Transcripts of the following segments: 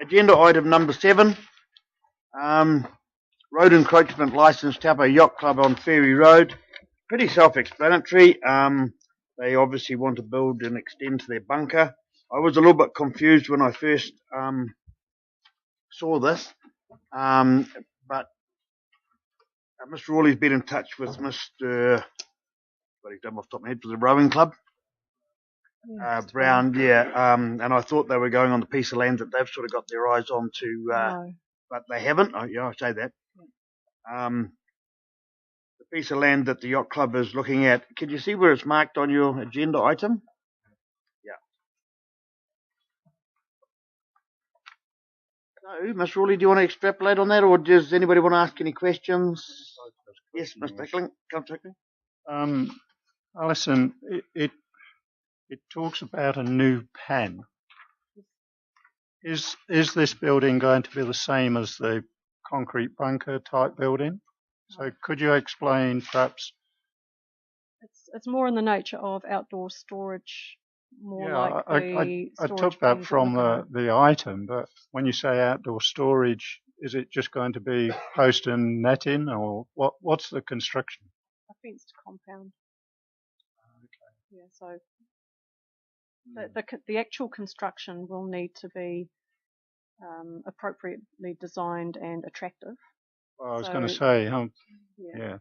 Agenda item number 7. Road encroachment licence, Taupo Yacht Club on Ferry Road. Pretty self-explanatory. They obviously want to build and extend to their bunker. I was a little bit confused when I first saw this, but Mr. Rawley's been in touch with Mr. What he's done off the top of my head for the rowing club. Brown, and I thought they were going on the piece of land that they've sort of got their eyes on to, No. but they haven't. Oh, yeah, I say that. The piece of land that the yacht club is looking at. Can you see where it's marked on your agenda item? Yeah. So, Ms. Rawley, do you want to extrapolate on that, or does anybody want to ask any questions? Yes, Mr. Hickling. Councillor Hickling. Alison, it talks about a new pan. Is this building going to be the same as the concrete bunker type building? So could you explain perhaps? It's more in the nature of outdoor storage, I took that from the item, but when you say outdoor storage, is it just going to be post and netting, or what's the construction? A fenced compound. Okay. Yeah, so the actual construction will need to be appropriately designed and attractive. Well, I was going to say, yeah.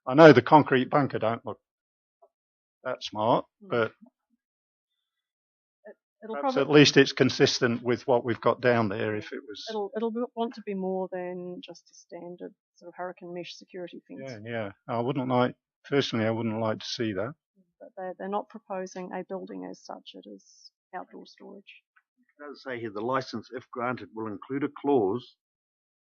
I know the concrete bunker don't look that smart, but perhaps at least it's consistent with what we've got down there. If it was, it'll want to be more than just a standard sort of hurricane mesh security fence. Yeah. I wouldn't like to see that. But they're not proposing a building as such. It is outdoor storage. It does say here the licence, if granted, will include a clause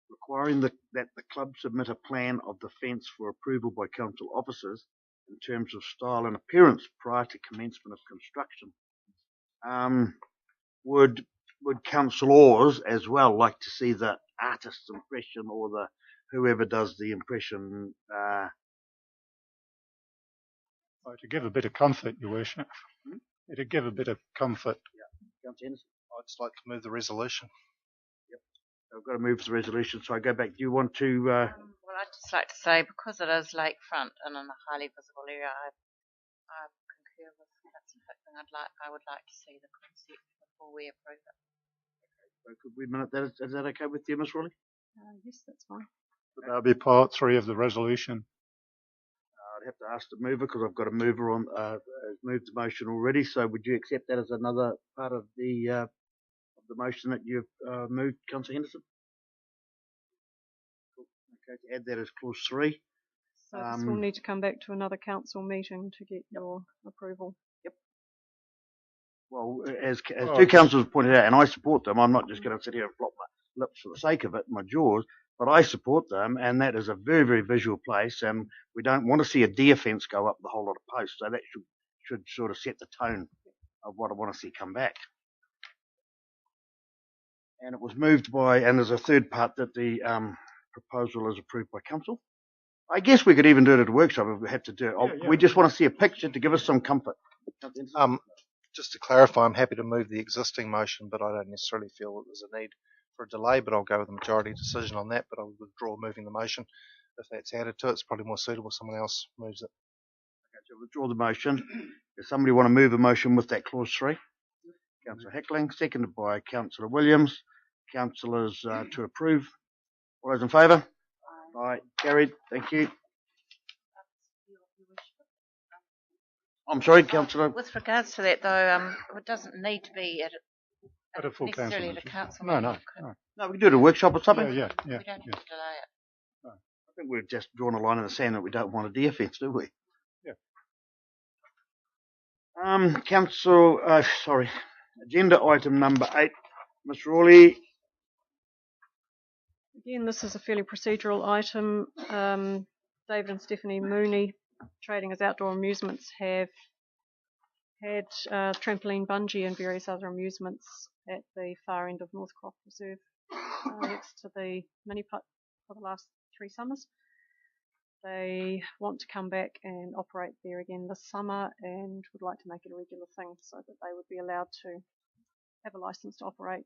requiring that the club submit a plan of the fence for approval by council officers in terms of style and appearance prior to commencement of construction. Would councillors as well like to see the artist's impression or the whoever does the impression? To give a bit of comfort, Your Worship. It'd give a bit of comfort. Yeah. Councillor Henderson? I'd just like to move the resolution. I've got to move the resolution, so I go back. Do you want to? Well, I'd just like to say, because it is lakefront and in a highly visible area, I concur with Councillor Hickling. I would like to see the concept before we approve it. So could we minute that? Is that okay with you, Ms. Rawley? Yes, that's fine. That'll be part 3 of the resolution. I'd have to ask the mover because I've got a mover on. Moved the motion already. So would you accept that as another part of the motion that you've moved, Councillor Henderson? Cool. Okay, to add that as clause 3. So this will need to come back to another council meeting to get your approval. Yep. Well, as 2 councillors pointed out, and I support them, I'm not just going to sit here and flop my lips for the sake of it, my jaws, but I support them, and that is a very, very visual place, and we don't want to see a deer fence go up the whole lot of posts, so that should sort of set the tone of what I want to see come back. And it was moved by, and there's a third part that the proposal is approved by council. I guess we could even do it at a workshop if we had to do it. We just want to see a picture to give us some comfort. Just to clarify, I'm happy to move the existing motion, but I don't necessarily feel that there's a need for a delay, but I'll go with the majority decision on that, but I'll withdraw moving the motion. If that's added to it, it's probably more suitable if someone else moves it. Okay, so withdraw the motion. Does somebody want to move a motion with that clause 3? Councillor Hickling, seconded by Councillor Williams. Councillors to approve. All those in favour? Aye. Carried. Thank you. I'm sorry, Councillor. With regards to that, though, it doesn't need to be at a full necessarily council. At a council No. No, we can do it at a workshop or something. Yeah. We don't have to delay it. No. I think we've just drawn a line in the sand that we don't want a deer fence, do we? Yeah. Agenda item number 8. Ms. Rawley. Again, this is a fairly procedural item. David and Stephanie Mooney, trading as outdoor amusements, have had trampoline, bungee and various other amusements at the far end of Northcroft Reserve next to the mini putt for the last 3 summers. They want to come back and operate there again this summer and would like to make it a regular thing so that they would be allowed to have a license to operate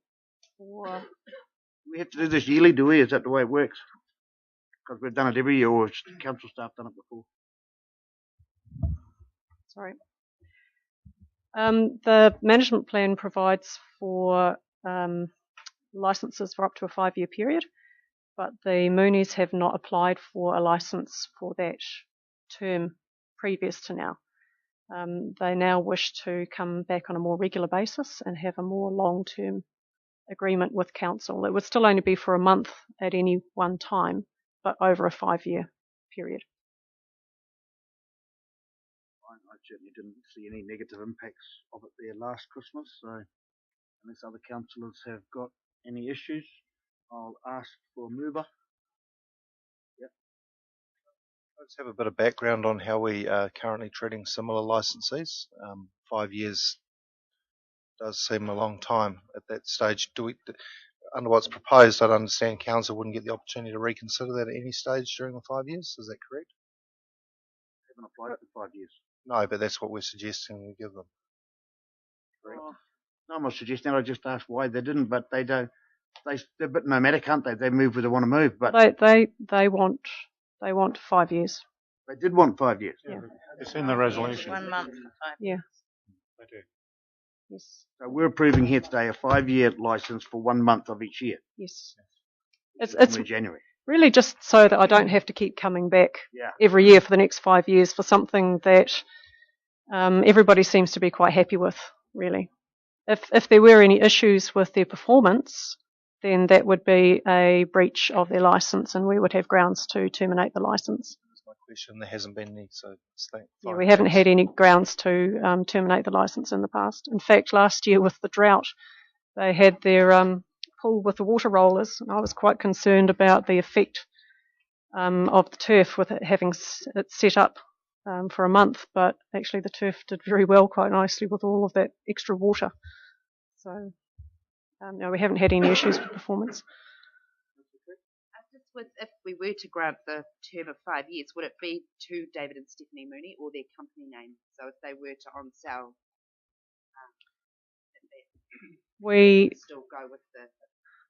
for We have to do this yearly, do we? Is that the way it works? Because we've done it every year, or has council staff done it before? sorry. The management plan provides for licences for up to a 5-year period, but the Moonies have not applied for a licence for that term previous to now. They now wish to come back on a more regular basis and have a more long-term agreement with council. It would still only be for a month at any one time, but over a 5-year period. I certainly didn't see any negative impacts of it there last Christmas, so unless other councillors have got any issues, I'll ask for a mover. Let's have a bit of background on how we are currently treating similar licensees. 5 years does seem a long time at that stage. Under what's proposed, I'd understand council wouldn't get the opportunity to reconsider that at any stage during the 5 years. Is that correct? They haven't applied for 5 years. No, but that's what we're suggesting we give them. Correct. No, I'm not suggesting. I just asked why they didn't, but they don't. They're a bit nomadic, aren't they? They move where they want to move, but they want 5 years. they did want 5 years. Yeah. It's in the resolution. 1 month for 5 Yeah. They do. Yes. So we're approving here today a 5-year licence for 1 month of each year. Yes. It's January. really just so that I don't have to keep coming back every year for the next 5 years for something that everybody seems to be quite happy with, really. If there were any issues with their performance, then that would be a breach of their licence and we would have grounds to terminate the licence. That's my question. There hasn't been any, so it's fine. Yeah, we haven't had any grounds to terminate the licence in the past. In fact, last year with the drought, they had their pool with the water rollers, and I was quite concerned about the effect of the turf with it having it set up for a month, but actually the turf did very well, quite nicely, with all of that extra water. So, no, we haven't had any issues with performance. Just with, if we were to grant the term of 5 years, would it be to David and Stephanie Mooney or their company name? So if they were to on sale, we still go with the.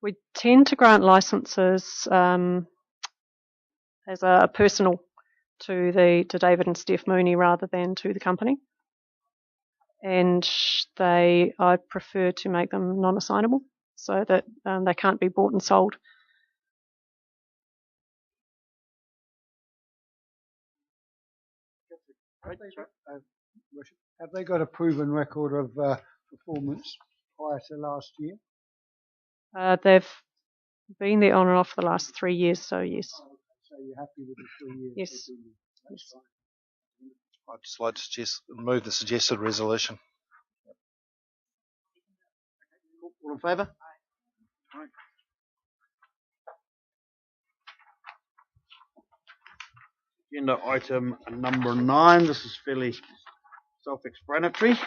We tend to grant licences as a personal to David and Steph Mooney rather than to the company, and I prefer to make them non-assignable so that they can't be bought and sold. Have they got a proven record of performance prior to last year? They've been there on and off for the last 3 years, so yes. So you're happy with the 3 years? Yes. That's fine. I'd just like to move the suggested resolution. All in favour? Aye. Agenda item number 9. This is fairly self-explanatory.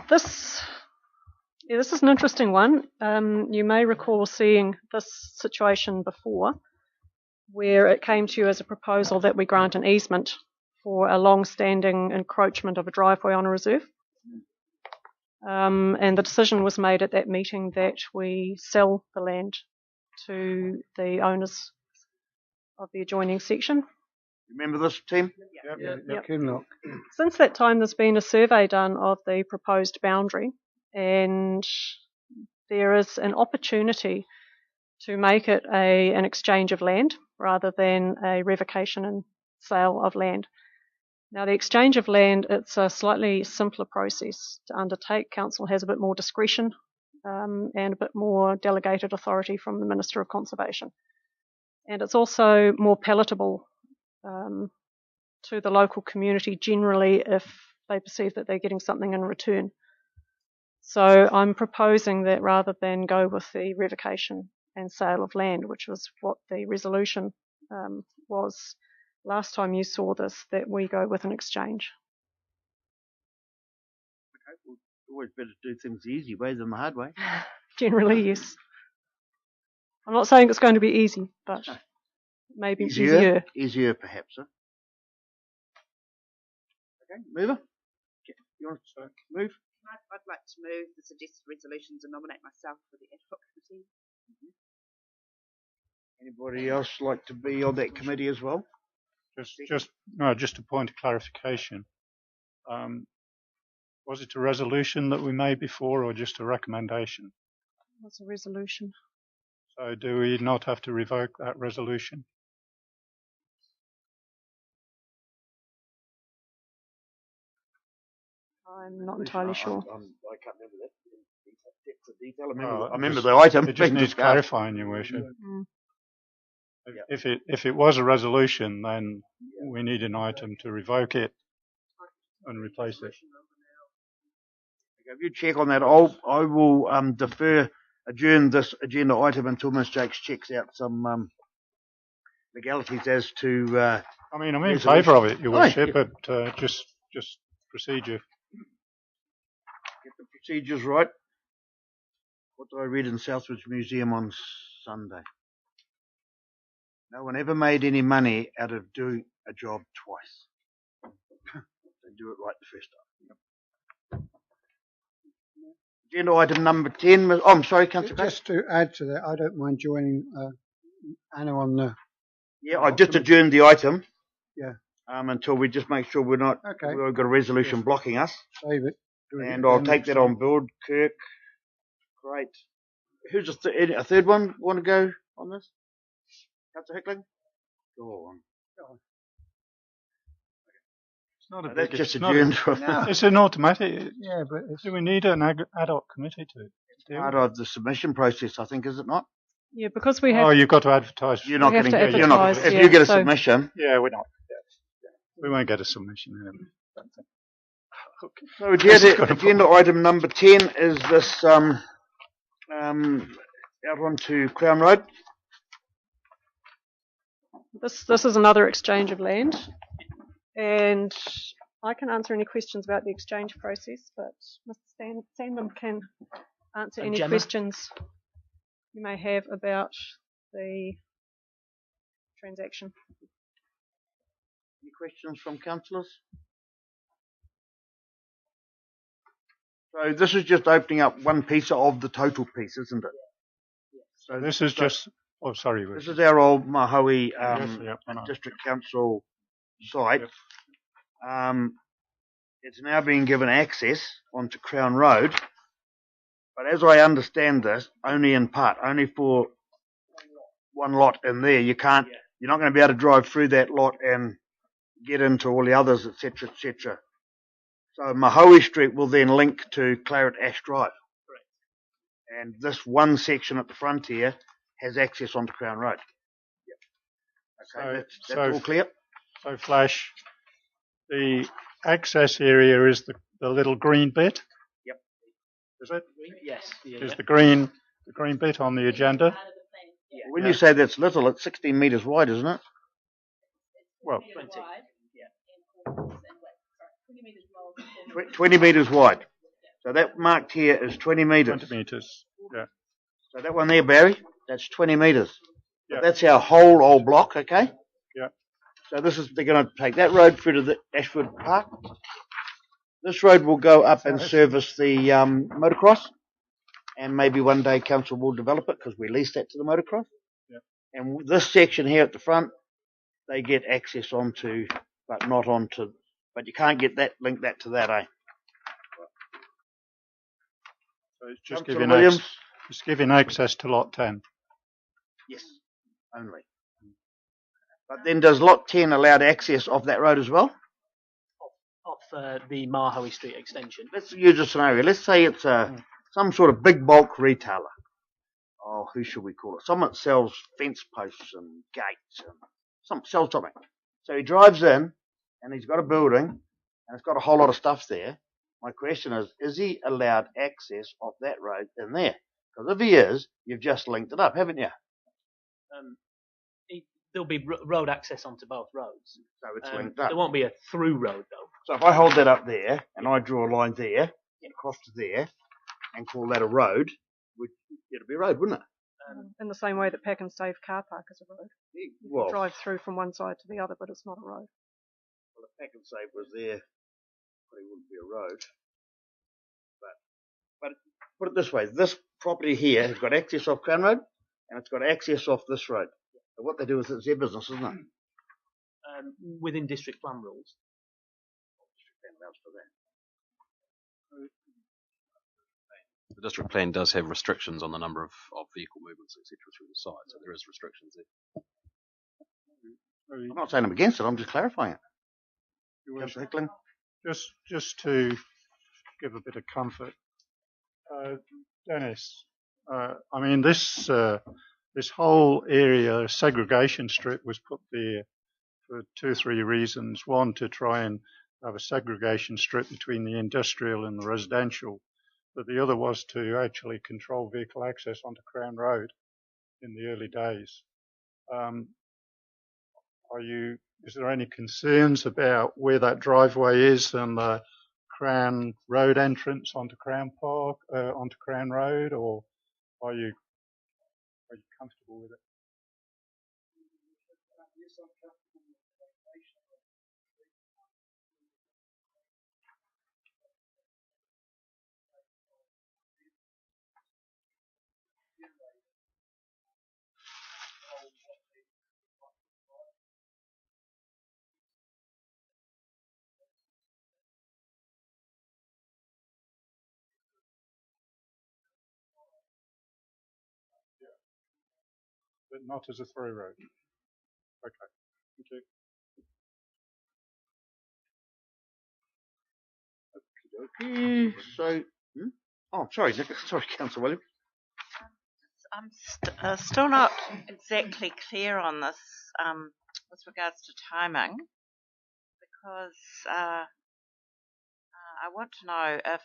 This is an interesting one. You may recall seeing this situation before, where it came to you as a proposal that we grant an easement for a long-standing encroachment of a driveway on a reserve. And the decision was made at that meeting that we sell the land to the owners of the adjoining section. Remember this, team? Yep. Kinloch. Since that time, there's been a survey done of the proposed boundary, and there is an opportunity to make it an exchange of land rather than a revocation and sale of land. Now, the exchange of land, it's a slightly simpler process to undertake. Council has a bit more discretion and a bit more delegated authority from the Minister of Conservation. And it's also more palatable to the local community generally if they perceive that they're getting something in return. So I'm proposing that rather than go with the revocation and sale of land, which was what the resolution was last time you saw this, that we go with an exchange. Okay, well, it's always better to do things the easy way than the hard way. Generally, yes. I'm not saying it's going to be easy, but maybe easier. Easier, perhaps, huh? Okay, mover. You want to move? I'd like to move the suggested resolution to nominate myself for the ad hoc committee. Anybody else like to be on that committee as well? Just a point of clarification. Was it a resolution that we made before, or just a recommendation? What's a resolution? So do we not have to revoke that resolution? I'm not entirely sure. I can't remember that. Depth of detail. I remember the item. It just needs clarifying, Your Worship. If it was a resolution, then we need an item to revoke it and replace it. If you check on that, I will adjourn this agenda item until Ms. Jakes checks out some legalities as to. I'm in favour of it, Your Worship, but just procedure. Get the procedures right. What did I read in Southwich Museum on Sunday? No one ever made any money out of doing a job twice. They do it right the first time. Agenda item number 10. Oh, I'm sorry, Councillor. Just to add to that, I don't mind joining Anna on the. Yeah, I just adjourned the item. Yeah. Until we just make sure we've got a resolution blocking us. Save it. And I'll take that on board, Kirk. Great. Who's a third one want to go on this? Councillor Hickling? Go on. It's not a that's just adjourned. It's an automatic. Yeah, but do we need an ad hoc committee to deal part of the submission process, I think, is it not? Yeah, because we have. Oh, you've got to advertise. You're not getting. You're not. If you get a submission. Yeah, we're not. We won't get a submission. So agenda item number 10 is this out onto Crown Road. This is another exchange of land, and I can answer any questions about the exchange process, but Mr. Sandman can answer any questions you may have about the transaction. Any questions from councillors? So this is just opening up one piece of the total piece, isn't it? So this is just. Oh, sorry. This is our old Mahaui District Council site. It's now being given access onto Crown Road, but as I understand this, only in part, only for one lot in there. You're not going to be able to drive through that lot and get into all the others, etc., etc. So Mahaui Street will then link to Claret Ash Drive. Correct. And this one section at the front here has access onto Crown Road. Yep. Okay, that's all clear? So, Flash, the access area is the little green bit? Yep. Is it? Yes. Is the green bit on the agenda? Yeah. When you say that's little, it's 16 metres wide, isn't it? Well, 20. 20 metres wide. So that marked here is 20 metres. 20 metres, yeah. So that one there, Barry, that's 20 metres. Yeah. That's our whole old block, okay? Yeah. So they're going to take that road through to the Ashford Park. This road will go up and service the motocross. And maybe one day council will develop it because we lease that to the motocross. Yeah. And this section here at the front, they get access onto, but not onto. But you can't get that, link that to that, eh? So it's just giving access to lot 10. Yes, only. But then does lot 10 allow access off that road as well? Off the Mahaui Street extension. Let's use a scenario. Let's say it's some sort of big bulk retailer. Oh, who should we call it? Someone that sells fence posts and gates and sells something. So he drives in and he's got a building and it's got a whole lot of stuff there. My question is he allowed access off that road in there? Because if he is, you've just linked it up, haven't you? There'll be road access onto both roads. So it's linked up. There won't be a through road though. So if I hold that up there and I draw a line there and across to there and call that a road, it'd be a road, wouldn't it? In the same way that Pack and Save car park is a road. You can drive through from one side to the other, but it's not a road. Well, if Pack and Save was there probably wouldn't be a road. But put it this way, this property here has got access off Crown Road and it's got access off this road. So what they do is it's their business, isn't it? Within district plan rules. The district plan does have restrictions on the number of vehicle movements, etc., through the site, so there is restrictions there. I'm not saying I'm against it, I'm just clarifying it. Just to give a bit of comfort, Dennis, I mean this whole area, segregation strip, was put there for 2 or 3 reasons. One, to try and have a segregation strip between the industrial and the residential, but the other was to actually control vehicle access onto Crown Road in the early days. Is there any concerns about where that driveway is and the Crown Road entrance onto Crown Park, onto Crown Road, or are you comfortable with it? But not as a through road. Okay, thank you. So, oh, sorry, Councillor Williams. I'm still not exactly clear on this with regards to timing, because I want to know if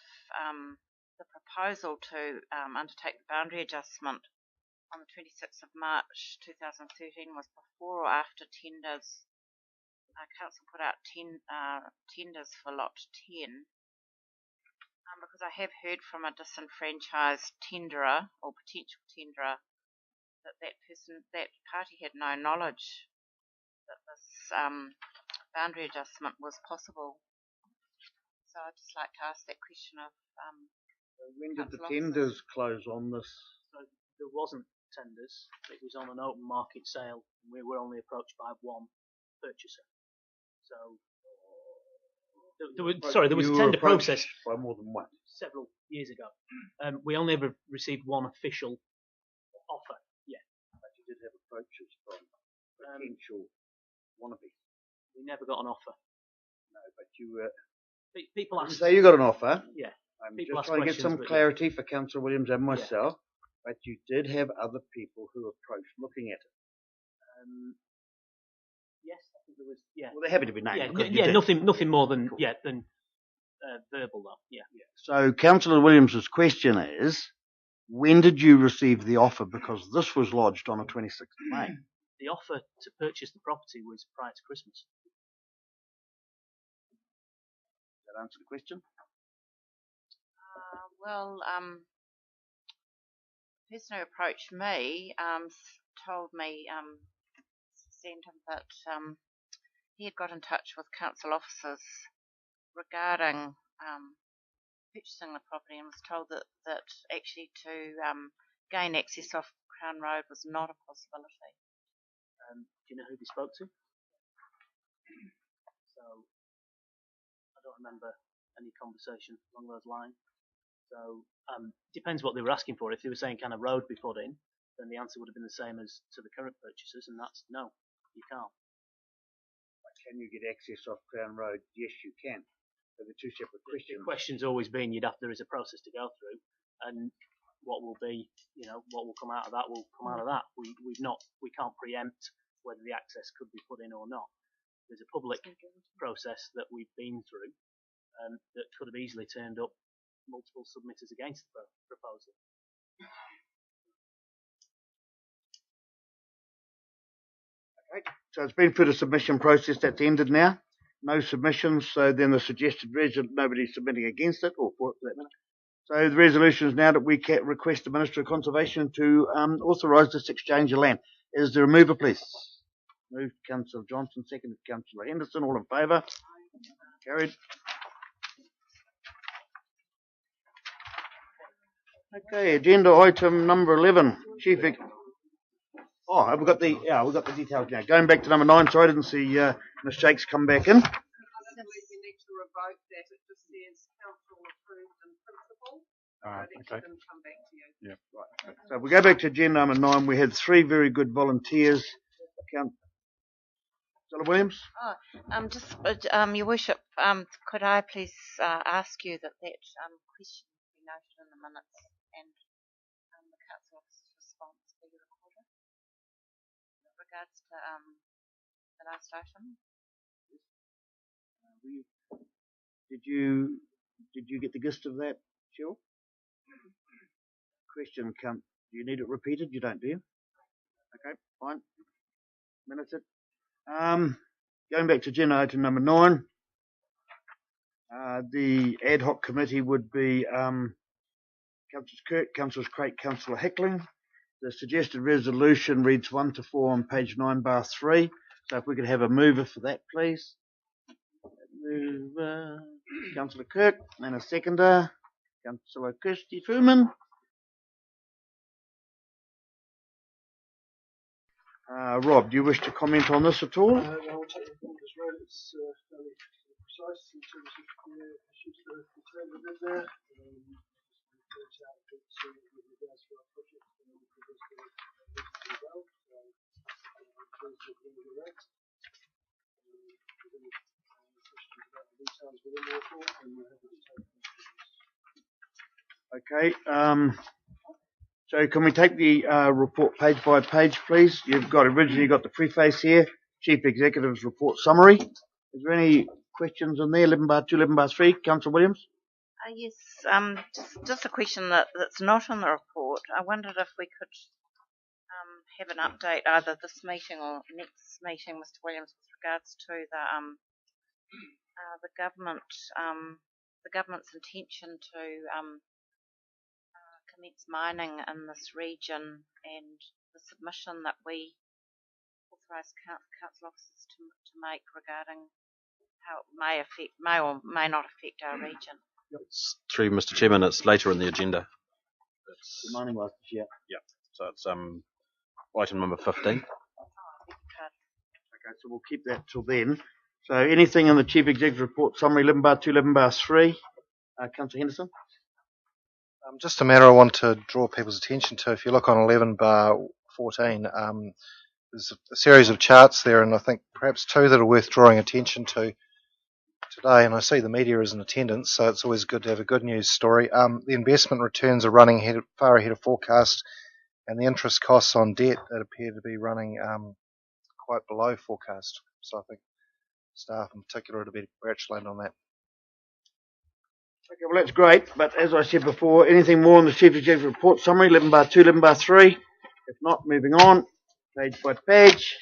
the proposal to undertake the boundary adjustment on the 26th of March 2013 was before or after tenders. Council put out tenders for lot 10. Because I have heard from a disenfranchised tenderer or potential tenderer that party had no knowledge that this boundary adjustment was possible. So I'd just like to ask that question of when did the tenders close on this? So there wasn't tenders. It was on an open market sale, and we were only approached by one purchaser. So there was a tender process by more than one several years ago. We only ever received one official offer. Yeah, but you did have approaches from potential wannabes. We never got an offer. No, but you people asked. So you got an offer. Yeah. I'm just trying to get some clarity for Councillor Williams and myself. But you did have other people who approached looking at it. Yes, I think there was. Yeah. Well, they're happy to be named. Yeah, nothing more than verbal though. Yeah. So Councillor Williams's question is, when did you receive the offer? Because this was lodged on the 26th of May. The offer to purchase the property was prior to Christmas. Does that answer the question? The person who approached me told me, sent him that he had got in touch with council officers regarding purchasing the property and was told that actually to gain access off Crown Road was not a possibility. Do you know who they spoke to? So I don't remember any conversation along those lines. So depends what they were asking for. If they were saying can a road be put in, then the answer would have been the same as to the current purchasers, and that's no, you can't. But can you get access off Crown Road? Yes, you can. So the two separate questions. The question's always been there is a process to go through, and what will be, what will come out of that will come out of that. We can't preempt whether the access could be put in or not. There's a public process that we've been through that could have easily turned up multiple submitters against the proposal. Okay, so it's been through the submission process. That's ended now. No submissions, so then the suggested resolution, nobody's submitting against it or for it for that matter. So the resolution is now that we can request the Minister of Conservation to authorise this exchange of land. Is there a mover, please? Moved Councillor Johnson, seconded Councillor Henderson. All in favour? Carried. Okay, agenda item number 11. Oh, we've got the details now. Going back to number 9. Sorry, I didn't see Ms. Jakes come back in. You need to revoke that. It just says council approved in principle. Okay. Then come back to you. Yeah. Right. So if we go back to agenda number 9, we had 3 very good volunteers. Councillor Williams? Your Worship, could I please ask you that question be noted in the minutes and the council officer's response be recorded with regards to the last item? Did you get the gist of that, Cheryl? Question, do you need it repeated? You don't, do you? Okay, fine. Minutes it. Going back to agenda item number 9, the ad hoc committee would be Councillors Kirk, Councillors Craik, Councillor Hickling. The suggested resolution reads 1 to 4 on page 9/3. So if we could have a mover for that, please. Mover, Councillor Kirk, and a seconder, Councillor Kirsty Fuhrman. Rob, do you wish to comment on this at all? No, I'll take the point as read. It's fairly precise in terms of the issues that are determined in there. Point out that with regards to our project, we progressed reasonably well. So, I'm pleased with where we're at. If there's any questions about the details within the report, then we're happy to take questions. Okay. So can we take the report page by page, please? Originally got the preface here, Chief Executive's report summary. Is there any questions on there? 11/2, 11/3, Councillor Williams? Yes, just a question that's not in the report. I wondered if we could have an update either this meeting or next meeting, Mr. Williams, with regards to the government's intention to commence mining in this region and the submission that we authorise council officers to make regarding how it may or may not affect our region. It's through Mr. Chairman. It's later in the agenda. It's The mining license, yeah. Yeah. So it's item number 15. Okay, so we'll keep that till then. So anything in the Chief Executive report summary, 11/2, 11/3, Councillor Henderson? Just a matter I want to draw people's attention to. If you look on 11/14, there's a series of charts there, and I think perhaps 2 that are worth drawing attention to today. And I see the media is in attendance, so it's always good to have a good news story. The investment returns are running far ahead of forecast, and the interest costs on debt that appear to be running quite below forecast. So I think staff in particular are to be congratulated on that. Okay, well that's great, but as I said before, anything more on the Chief Executive report summary, 11/2, 11/3? If not, moving on, page by page.